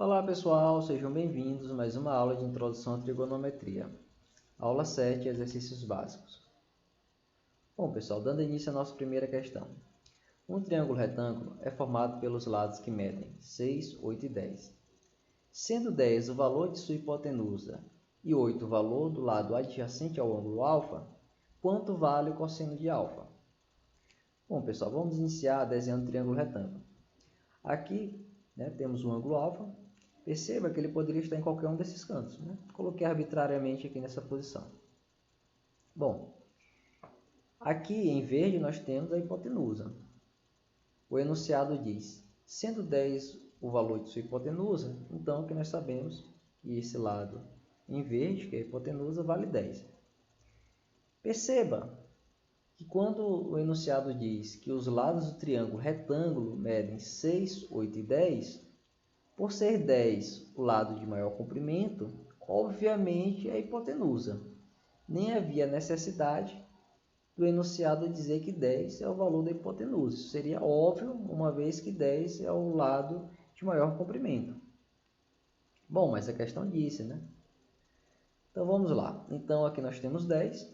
Olá pessoal, sejam bem-vindos a mais uma aula de Introdução à Trigonometria. Aula 7, Exercícios Básicos. Bom pessoal, dando início à nossa primeira questão. Um triângulo retângulo é formado pelos lados que medem 6, 8 e 10. Sendo 10 o valor de sua hipotenusa e 8 o valor do lado adjacente ao ângulo alfa, quanto vale o cosseno de alfa? Bom pessoal, vamos iniciar desenhando o triângulo retângulo. Aqui temos o ângulo alfa. Perceba que ele poderia estar em qualquer um desses cantos. Coloquei arbitrariamente aqui nessa posição. Bom, aqui em verde nós temos a hipotenusa. O enunciado diz, sendo 10 o valor de sua hipotenusa, então que nós sabemos que esse lado em verde, que é a hipotenusa, vale 10. Perceba que quando o enunciado diz que os lados do triângulo retângulo medem 6, 8 e 10, por ser 10 o lado de maior comprimento, obviamente é a hipotenusa. Nem havia necessidade do enunciado dizer que 10 é o valor da hipotenusa. Isso seria óbvio, uma vez que 10 é o lado de maior comprimento. Bom, mas a questão disse, né? Então vamos lá. Então aqui nós temos 10.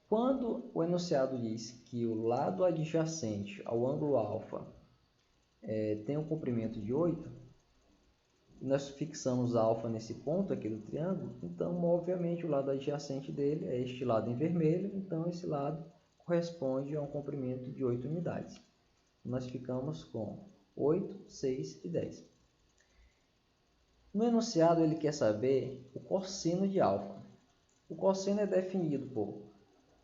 Quando o enunciado diz que o lado adjacente ao ângulo alfa tem um comprimento de 8, nós fixamos alfa nesse ponto aqui do triângulo, então obviamente o lado adjacente dele é este lado em vermelho, então esse lado corresponde a um comprimento de 8 unidades. Nós ficamos com 8, 6 e 10. No enunciado ele quer saber o cosseno de alfa. O cosseno é definido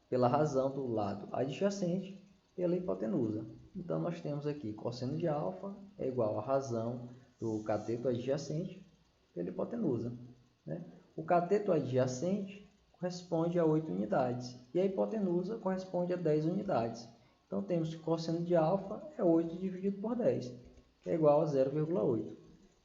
pela razão do lado adjacente pela hipotenusa. Então nós temos aqui cosseno de alfa é igual à razão do cateto adjacente pela hipotenusa. O cateto adjacente corresponde a 8 unidades e a hipotenusa corresponde a 10 unidades. Então temos que o cosseno de alfa é 8 dividido por 10, que é igual a 0,8.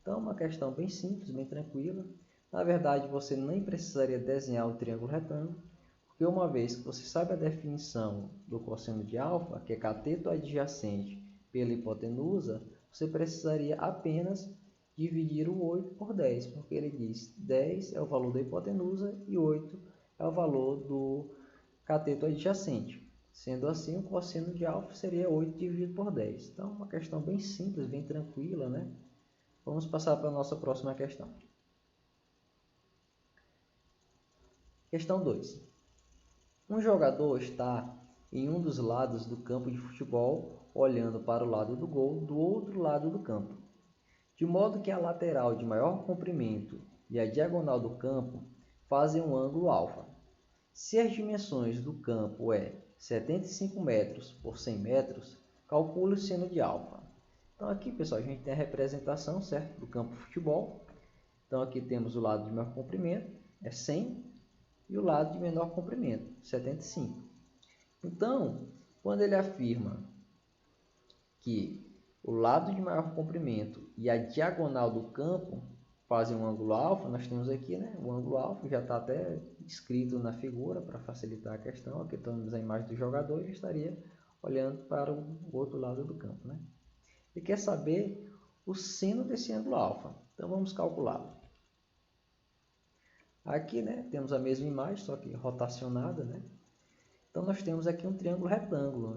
Então uma questão bem simples, bem tranquila. Na verdade você nem precisaria desenhar o triângulo retângulo, porque uma vez que você sabe a definição do cosseno de alfa, que é cateto adjacente pela hipotenusa, você precisaria apenas dividir o 8 por 10, porque ele diz 10 é o valor da hipotenusa e 8 é o valor do cateto adjacente. Sendo assim, o cosseno de alfa seria 8 dividido por 10. Então, uma questão bem simples, bem tranquila, né? Vamos passar para a nossa próxima questão. Questão 2. Um jogador está em um dos lados do campo de futebol, olhando para o lado do gol do outro lado do campo, de modo que a lateral de maior comprimento e a diagonal do campo fazem um ângulo alfa. Se as dimensões do campo é 75 metros por 100 metros, calcule o seno de alfa. Então aqui, pessoal, a gente tem a representação, certo, do campo de futebol. Então aqui temos o lado de maior comprimento, é 100, e o lado de menor comprimento, 75. Então, quando ele afirma que o lado de maior comprimento e a diagonal do campo fazem um ângulo alfa, nós temos aqui o ângulo alfa, já está até escrito na figura para facilitar a questão. Aqui temos a imagem do jogador e estaria olhando para o outro lado do campo. Ele quer saber o seno desse ângulo alfa, então vamos calculá-lo. Aqui temos a mesma imagem, só que rotacionada. Então nós temos aqui um triângulo retângulo.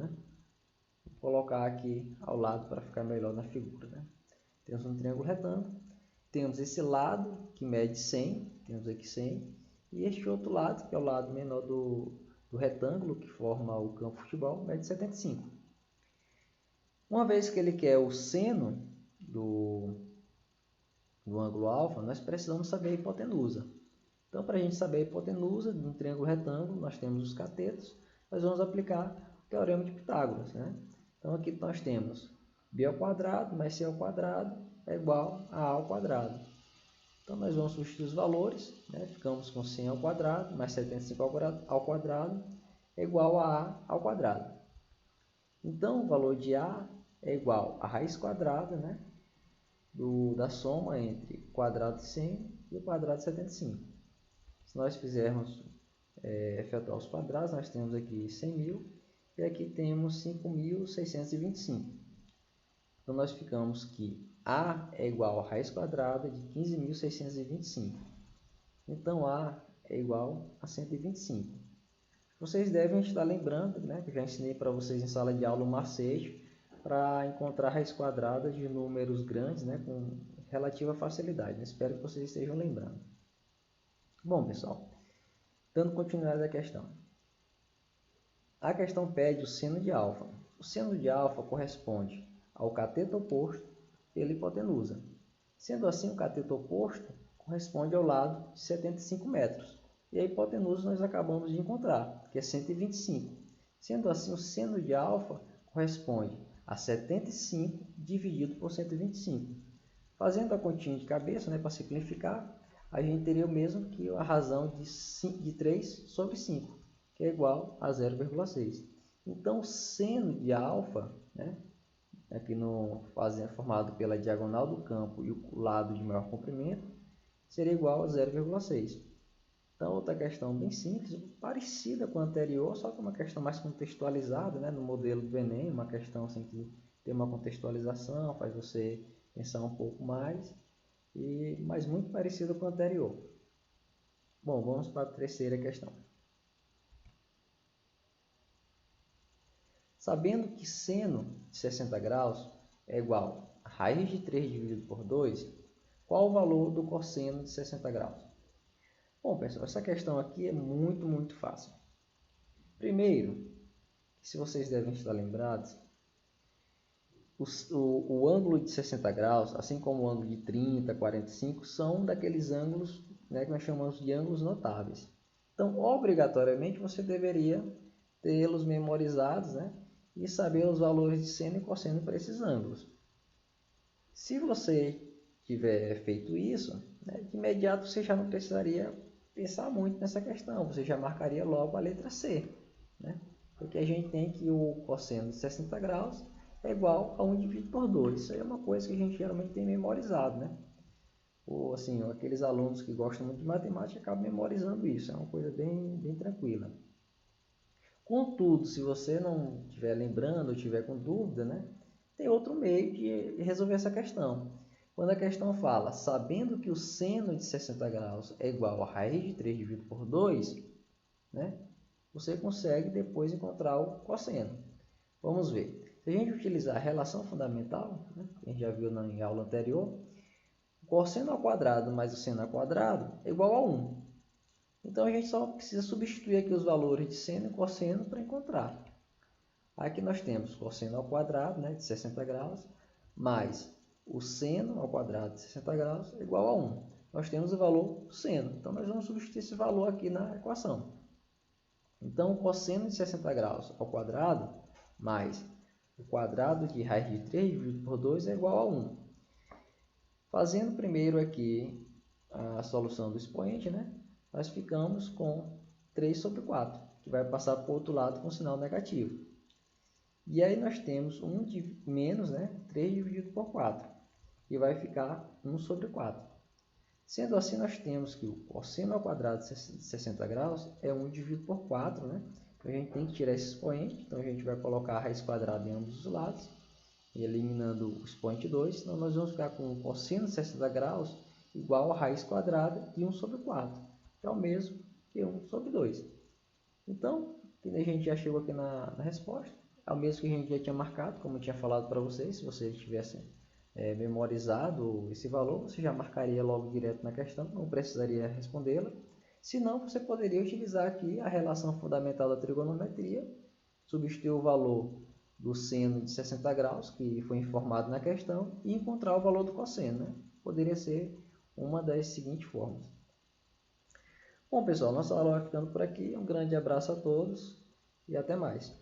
Vou colocar aqui ao lado para ficar melhor na figura. Temos um triângulo retângulo, temos esse lado que mede 100, temos aqui 100, e este outro lado, que é o lado menor do retângulo, que forma o campo de futebol, mede 75. Uma vez que ele quer o seno do ângulo alfa, nós precisamos saber a hipotenusa. Então, para a gente saber a hipotenusa de um triângulo retângulo, nós temos os catetos, nós vamos aplicar o teorema de Pitágoras. Então, aqui nós temos b ao quadrado mais c ao quadrado é igual a ao quadrado. Então, nós vamos substituir os valores, ficamos com 100 ao quadrado mais 75 ao quadrado é igual a ao quadrado. Então, o valor de a é igual a raiz quadrada da soma entre o quadrado de 100 e o quadrado de 75. Se nós fizermos efetuar os quadrados, nós temos aqui 100.000 e aqui temos 5.625. Então, nós ficamos que A é igual a raiz quadrada de 15.625. Então, A é igual a 125. Vocês devem estar lembrando, né, que eu já ensinei para vocês em sala de aula o macete para encontrar raiz quadrada de números grandes, né, com relativa facilidade. Espero que vocês estejam lembrando. Bom, pessoal, dando continuidade à questão. A questão pede o seno de alfa. O seno de alfa corresponde ao cateto oposto pela hipotenusa. Sendo assim, o cateto oposto corresponde ao lado de 75 metros. E a hipotenusa nós acabamos de encontrar, que é 125. Sendo assim, o seno de alfa corresponde a 75 dividido por 125. Fazendo a continha de cabeça, né, para simplificar, a gente teria o mesmo que a razão de 3 sobre 5, que é igual a 0,6. Então, o seno de alfa, né, aqui formado pela diagonal do campo e o lado de maior comprimento, seria igual a 0,6. Então, outra questão bem simples, parecida com a anterior, só que uma questão mais contextualizada, né, no modelo do Enem, uma questão assim, que tem uma contextualização, faz você pensar um pouco mais, mas muito parecida com a anterior. Bom, vamos para a terceira questão. Sabendo que seno de 60 graus é igual a raiz de 3 dividido por 2, qual o valor do cosseno de 60 graus? Bom, pessoal, essa questão aqui é muito fácil. Primeiro, se vocês devem estar lembrados, o ângulo de 60 graus, assim como o ângulo de 30, 45, são daqueles ângulos, né, que nós chamamos de ângulos notáveis. Então, obrigatoriamente, você deveria tê-los memorizados, né, e saber os valores de seno e cosseno para esses ângulos. Se você tiver feito isso, né, de imediato você já não precisaria pensar muito nessa questão, você já marcaria logo a letra C, né? Porque a gente tem que o cosseno de 60 graus é igual a 1 dividido por 2. Isso aí é uma coisa que a gente geralmente tem memorizado, né? Ou assim, aqueles alunos que gostam muito de matemática acabam memorizando isso, é uma coisa bem tranquila. Contudo, se você não estiver lembrando ou estiver com dúvida, né, tem outro meio de resolver essa questão. Quando a questão fala, sabendo que o seno de 60 graus é igual a raiz de 3 dividido por 2, né, você consegue depois encontrar o cosseno. Vamos ver. Se a gente utilizar a relação fundamental, né, que a gente já viu em aula anterior, o cosseno ao quadrado mais o seno ao quadrado é igual a 1. Então, a gente só precisa substituir aqui os valores de seno e cosseno para encontrar. Aqui nós temos cosseno ao quadrado, né, de 60 graus, mais o seno ao quadrado de 60 graus é igual a 1. Nós temos o valor do seno. Então, nós vamos substituir esse valor aqui na equação. Então, o cosseno de 60 graus ao quadrado mais o quadrado de raiz de 3 dividido por 2 é igual a 1. Fazendo primeiro aqui a solução do expoente, né, nós ficamos com 3 sobre 4, que vai passar para o outro lado com sinal negativo. E aí nós temos 1 menos, né, 3 dividido por 4, que vai ficar 1 sobre 4. Sendo assim, nós temos que o cosseno ao quadrado de 60 graus é 1 dividido por 4, né? Então, a gente tem que tirar esse expoente, então a gente vai colocar a raiz quadrada em ambos os lados, eliminando o expoente 2, então nós vamos ficar com o cosseno de 60 graus igual a raiz quadrada de 1 sobre 4, que é o mesmo que 1 sobre 2. Então, a gente já chegou aqui na resposta, é o mesmo que a gente já tinha marcado, como eu tinha falado para vocês. Se vocês tivessem memorizado esse valor, você já marcaria logo direto na questão, não precisaria respondê-la. Se não, você poderia utilizar aqui a relação fundamental da trigonometria, substituir o valor do seno de 60 graus, que foi informado na questão, e encontrar o valor do cosseno, né? Poderia ser uma das seguintes formas. Bom, pessoal, nossa aula vai ficando por aqui. Um grande abraço a todos e até mais.